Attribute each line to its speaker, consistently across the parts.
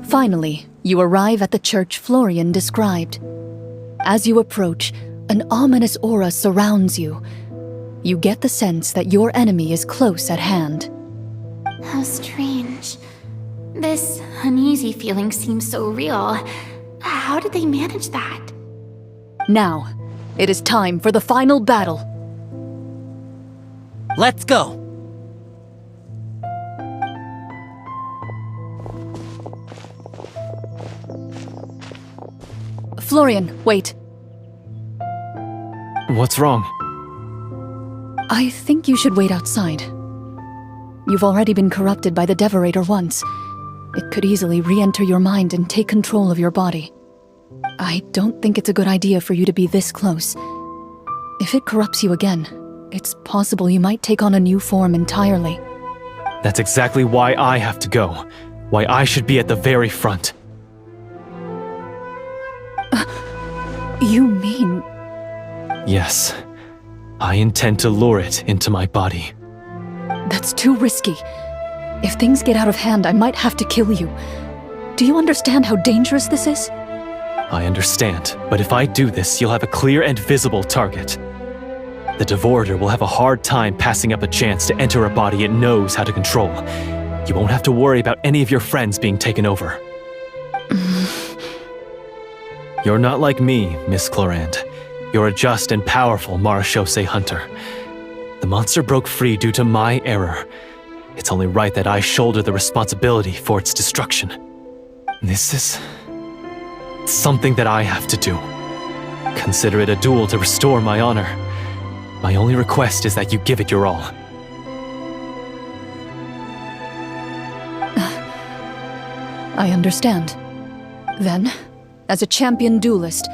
Speaker 1: Finally, you arrive at the church Florian described. As you approach, an ominous aura surrounds you. You get the sense that your enemy is close at hand.
Speaker 2: How strange. This uneasy feeling seems so real. How did they manage that?
Speaker 1: Now, it is time for the final battle.
Speaker 3: Let's go!
Speaker 1: Florian, wait.
Speaker 4: What's wrong?
Speaker 1: I think you should wait outside. You've already been corrupted by the Devorator once. It could easily re-enter your mind and take control of your body. I don't think it's a good idea for you to be this close. If it corrupts you again, it's possible you might take on a new form entirely.
Speaker 4: That's exactly why I have to go. Why I should be at the very front.
Speaker 1: You mean...
Speaker 4: Yes. I intend to lure it into my body.
Speaker 1: That's too risky. If things get out of hand, I might have to kill you. Do you understand how dangerous this is?
Speaker 4: I understand, but if I do this, you'll have a clear and visible target. The Devorator will have a hard time passing up a chance to enter a body it knows how to control. You won't have to worry about any of your friends being taken over. You're not like me, Miss Clorand. You're a just and powerful Marechaussee hunter. The monster broke free due to my error. It's only right that I shoulder the responsibility for its destruction. This is... something that I have to do. Consider it a duel to restore my honor. My only request is that you give it your all.
Speaker 1: I understand. Then, as a champion duelist,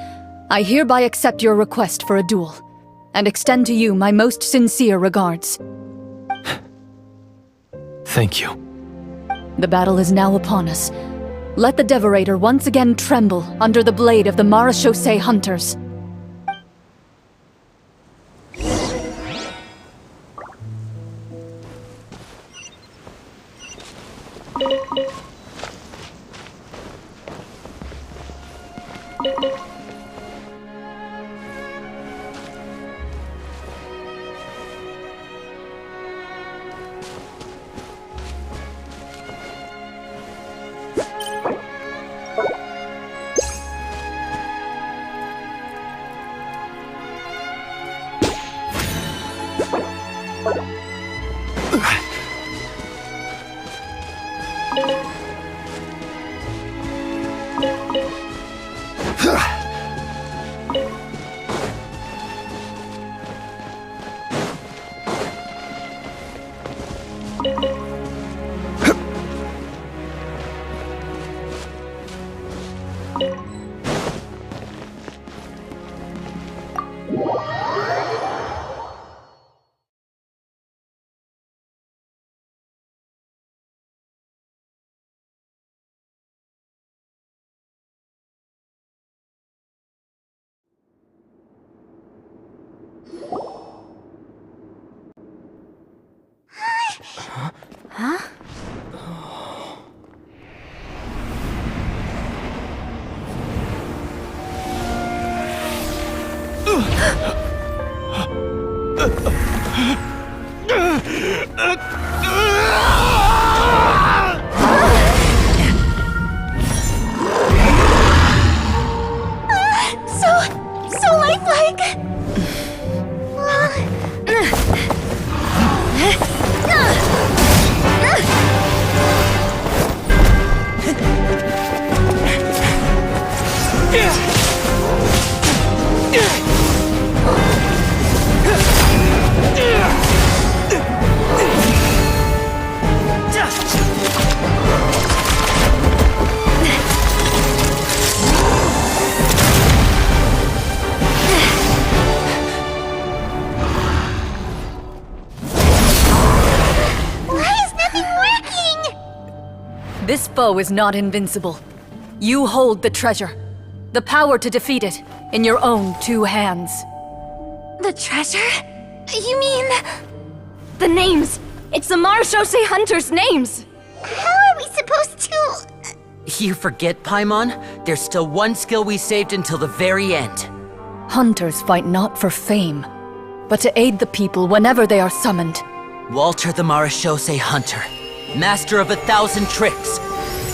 Speaker 1: I hereby accept your request for a duel, and extend to you my most sincere regards.
Speaker 4: Thank you.
Speaker 1: The battle is now upon us. Let the Devorator once again tremble under the blade of the Marechaussee hunters.
Speaker 2: Huh? So lifelike!
Speaker 1: foe is not invincible. You hold the treasure, the power to defeat it, in your own 2 hands.
Speaker 3: The treasure? You mean... The names! It's the Marshose Hunters' names!
Speaker 2: How are we supposed to...
Speaker 5: You forget, Paimon? There's still one skill we saved until the very end.
Speaker 1: Hunters fight not for fame, but to aid the people whenever they are summoned.
Speaker 5: Walter the Marashose Hunter, master of 1,000 tricks,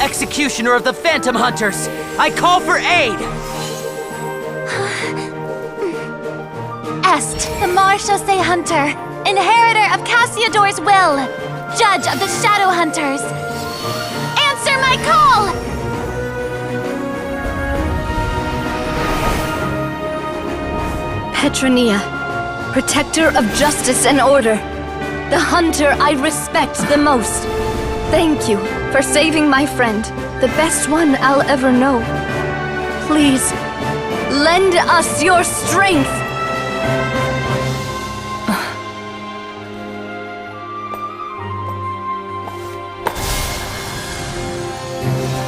Speaker 5: executioner of the Phantom Hunters, I call for aid!
Speaker 3: Est, the Marshose Hunter, inheritor of Cassiodor's will, judge of the Shadow Hunters. Answer my call! Petronia, protector of justice and order, the hunter I respect the most. Thank you for saving my friend, the best one I'll ever know. Please, lend us your strength!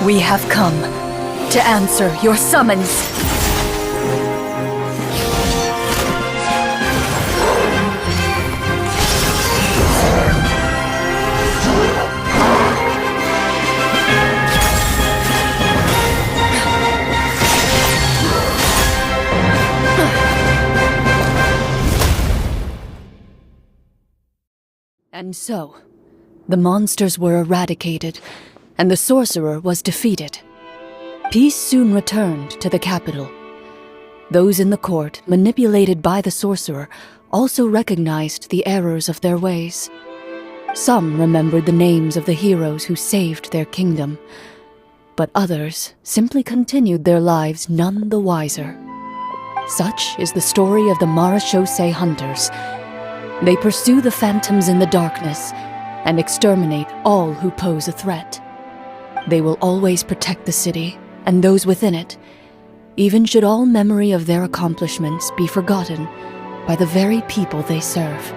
Speaker 1: We have come to answer your summons. And so, the monsters were eradicated, and the sorcerer was defeated. Peace soon returned to the capital. Those in the court, manipulated by the sorcerer, also recognized the errors of their ways. Some remembered the names of the heroes who saved their kingdom, but others simply continued their lives none the wiser. Such is the story of the Marashose Hunters. They pursue the phantoms in the darkness and exterminate all who pose a threat. They will always protect the city and those within it, even should all memory of their accomplishments be forgotten by the very people they serve.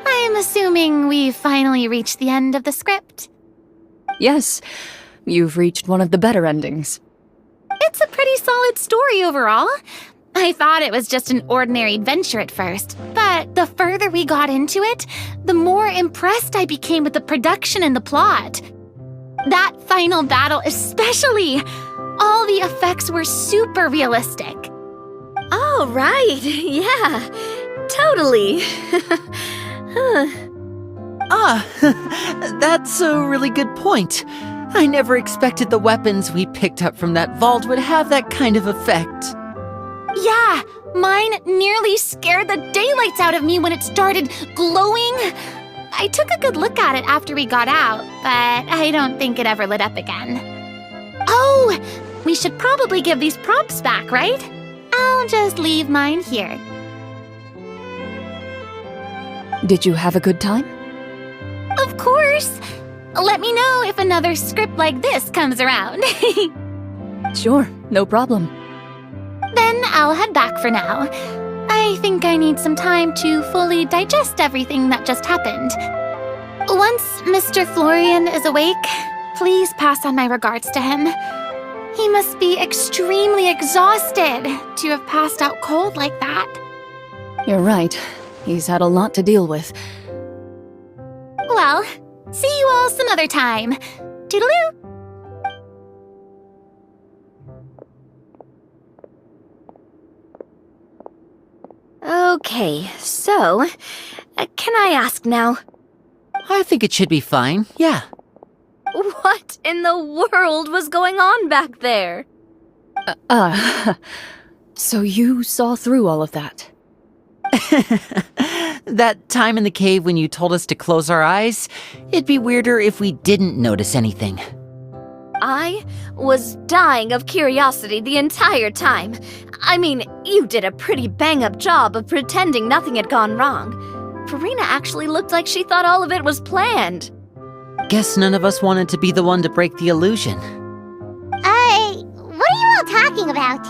Speaker 2: I am assuming we've finally reached the end of the script.
Speaker 1: Yes, you've reached one of the better endings.
Speaker 2: It's a pretty solid story overall. I thought it was just an ordinary adventure at first, but the further we got into it, the more impressed I became with the production and the plot. That final battle especially! All the effects were super realistic.
Speaker 3: Oh, right. Yeah, totally.
Speaker 5: That's a really good point. I never expected the weapons we picked up from that vault would have that kind of effect.
Speaker 2: Yeah, mine nearly scared the daylights out of me when it started glowing. I took a good look at it after we got out, but I don't think it ever lit up again. Oh, we should probably give these props back, right? I'll just leave mine here.
Speaker 1: Did you have a good time?
Speaker 2: Of course! Let me know if another script like this comes around.
Speaker 1: Sure, no problem.
Speaker 2: Then I'll head back for now. I think I need some time to fully digest everything that just happened. Once Mr. Florian is awake, please pass on my regards to him. He must be extremely exhausted to have passed out cold like that.
Speaker 1: You're right. He's had a lot to deal with.
Speaker 2: Well, see you all some other time. Toodaloo!
Speaker 3: Okay, so, can I ask now?
Speaker 5: I think it should be fine, yeah.
Speaker 3: What in the world was going on back there?
Speaker 1: So you saw through all of that?
Speaker 5: That time in the cave when you told us to close our eyes, it'd be weirder if we didn't notice anything.
Speaker 3: I was dying of curiosity the entire time. I mean, you did a pretty bang-up job of pretending nothing had gone wrong. Farina actually looked like she thought all of it was planned.
Speaker 5: Guess none of us wanted to be the one to break the illusion.
Speaker 2: What are you all talking about?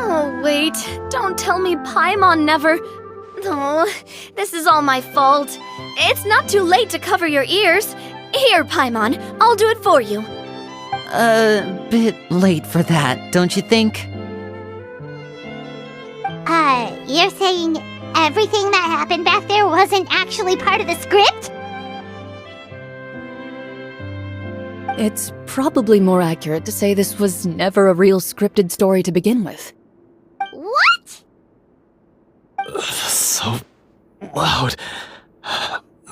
Speaker 3: Oh, wait. Don't tell me Paimon never... Oh, this is all my fault. It's not too late to cover your ears. Here, Paimon, I'll do it for you.
Speaker 5: A bit late for that, don't you think?
Speaker 6: You're saying everything that happened back there wasn't actually part of the script?
Speaker 1: It's probably more accurate to say this was never a real scripted story to begin with.
Speaker 6: What?
Speaker 4: So loud.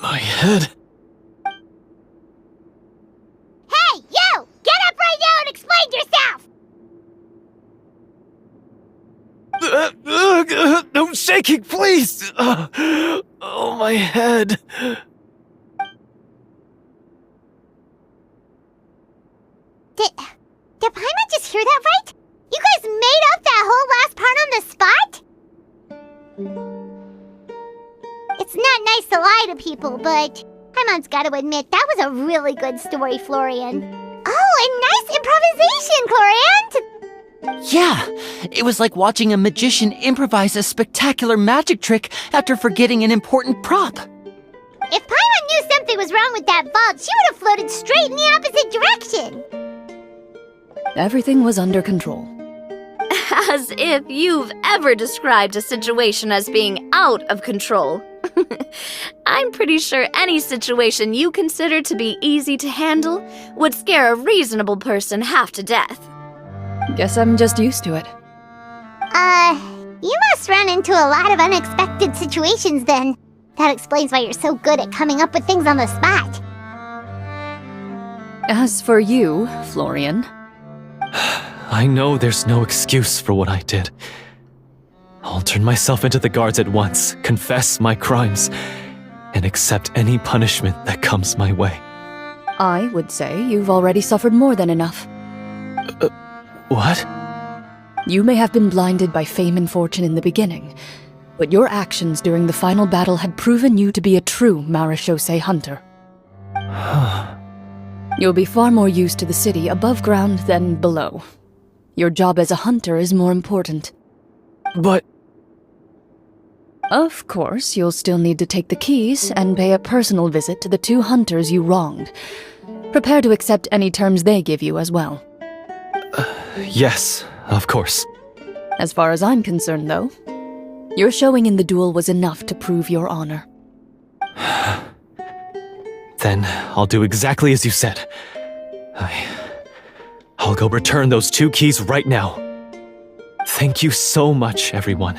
Speaker 4: My head.
Speaker 6: Hey, you! Get up right now and explain yourself!
Speaker 4: No shaking, please! Oh, my head.
Speaker 6: Did Paimon just hear that right? You guys made up that whole last part on the spot? It's not nice to lie to people, but Paimon's gotta admit, that was a really good story, Florian. Oh, and nice improvisation, Florian!
Speaker 5: Yeah, it was like watching a magician improvise a spectacular magic trick after forgetting an important prop.
Speaker 6: If Paimon knew something was wrong with that vault, she would have floated straight in the opposite direction!
Speaker 1: Everything was under control.
Speaker 3: As if you've ever described a situation as being out of control. I'm pretty sure any situation you consider to be easy to handle would scare a reasonable person half to death.
Speaker 1: Guess I'm just used to it.
Speaker 6: You must run into a lot of unexpected situations then. That explains why you're so good at coming up with things on the spot.
Speaker 1: As for you, Florian,
Speaker 4: I know there's no excuse for what I did. I'll turn myself into the guards at once, confess my crimes, and accept any punishment that comes my way.
Speaker 1: I would say you've already suffered more than enough.
Speaker 4: What?
Speaker 1: You may have been blinded by fame and fortune in the beginning, but your actions during the final battle had proven you to be a true marechaussee hunter. You'll be far more used to the city above ground than below. Your job as a hunter is more important.
Speaker 4: But...
Speaker 1: Of course, you'll still need to take the keys and pay a personal visit to the 2 hunters you wronged. Prepare to accept any terms they give you as well.
Speaker 4: Yes, of course.
Speaker 1: As far as I'm concerned, though, your showing in the duel was enough to prove your honor.
Speaker 4: Then I'll do exactly as you said. I'll go return those 2 keys right now. Thank you so much, everyone.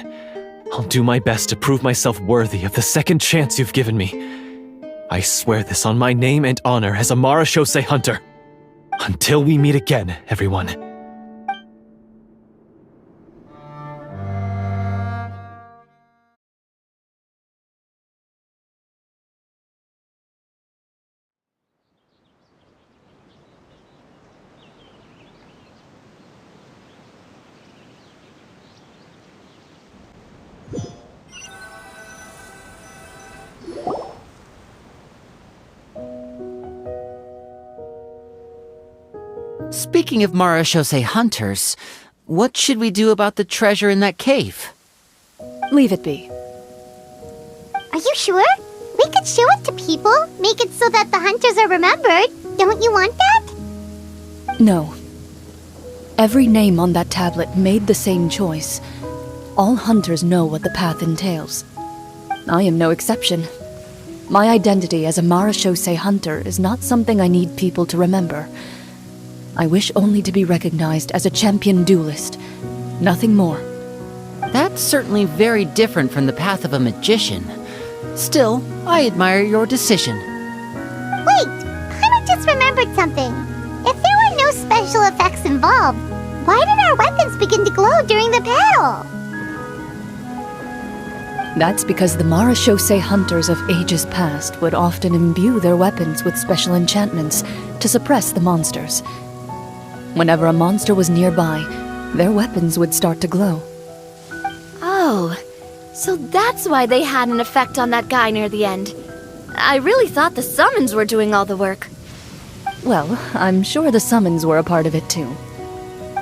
Speaker 4: I'll do my best to prove myself worthy of the second chance you've given me. I swear this on my name and honor as a marechaussee hunter. Until we meet again, everyone.
Speaker 5: Speaking of marechaussee hunters, what should we do about the treasure in that cave?
Speaker 1: Leave it be.
Speaker 6: Are you sure? We could show it to people, make it so that the hunters are remembered. Don't you want that?
Speaker 1: No. Every name on that tablet made the same choice. All hunters know what the path entails. I am no exception. My identity as a marechaussee hunter is not something I need people to remember. I wish only to be recognized as a champion duelist. Nothing more.
Speaker 5: That's certainly very different from the path of a magician. Still, I admire your decision.
Speaker 6: Wait, I just remembered something. If there were no special effects involved, why did our weapons begin to glow during the battle?
Speaker 1: That's because the marechaussee hunters of ages past would often imbue their weapons with special enchantments to suppress the monsters. Whenever a monster was nearby, their weapons would start to glow.
Speaker 3: Oh, so that's why they had an effect on that guy near the end. I really thought the summons were doing all the work.
Speaker 1: Well, I'm sure the summons were a part of it too.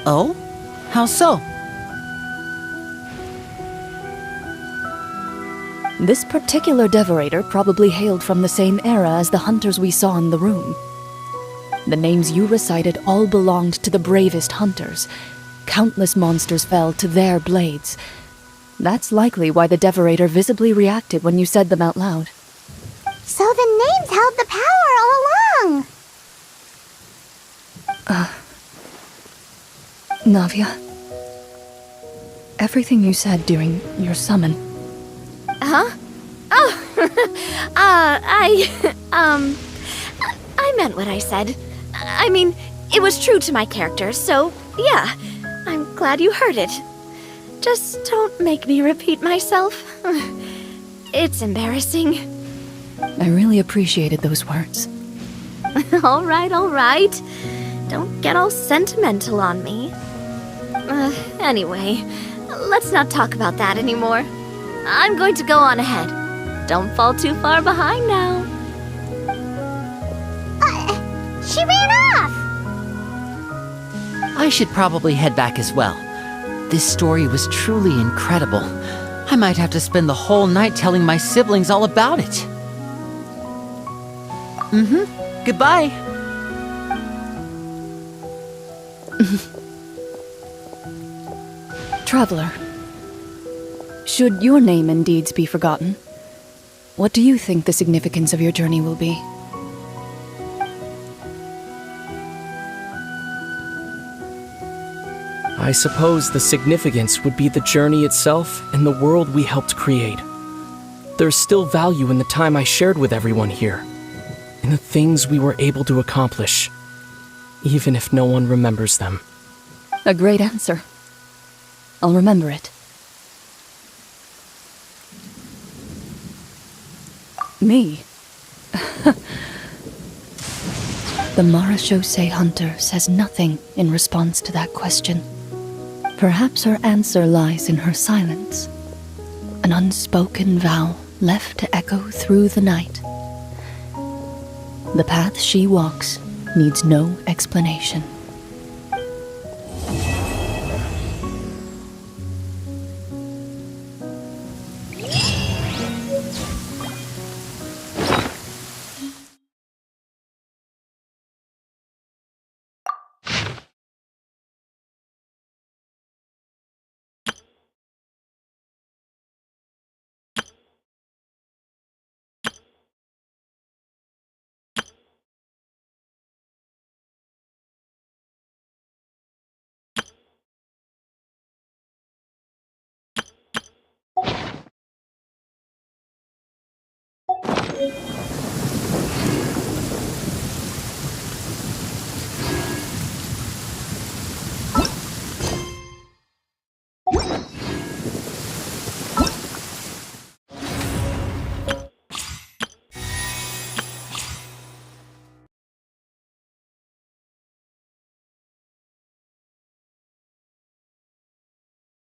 Speaker 5: Oh? How so?
Speaker 1: This particular devorator probably hailed from the same era as the hunters we saw in the room. The names you recited all belonged to the bravest hunters. Countless monsters fell to their blades. That's likely why the devorator visibly reacted when you said them out loud.
Speaker 6: So the names held the power all along!
Speaker 1: Navia, everything you said during your summon.
Speaker 3: Huh? Oh, I meant what I said. I mean, it was true to my character, so yeah, I'm glad you heard it. Just don't make me repeat myself. It's embarrassing.
Speaker 1: I really appreciated those words.
Speaker 3: All right. Don't get all sentimental on me. Anyway, let's not talk about that anymore. I'm going to go on ahead. Don't fall too far behind now.
Speaker 6: She ran off!
Speaker 5: I should probably head back as well. This story was truly incredible. I might have to spend the whole night telling my siblings all about it. Goodbye.
Speaker 1: Traveler, should your name and deeds be forgotten, what do you think the significance of your journey will be?
Speaker 7: I suppose the significance would be the journey itself and the world we helped create. There's still value in the time I shared with everyone here, in the things we were able to accomplish, even if no one remembers them.
Speaker 1: A great answer. I'll remember it. Me? The Marechaussee Hunter says nothing in response to that question. Perhaps her answer lies in her silence. An unspoken vow left to echo through the night. The path she walks needs no explanation.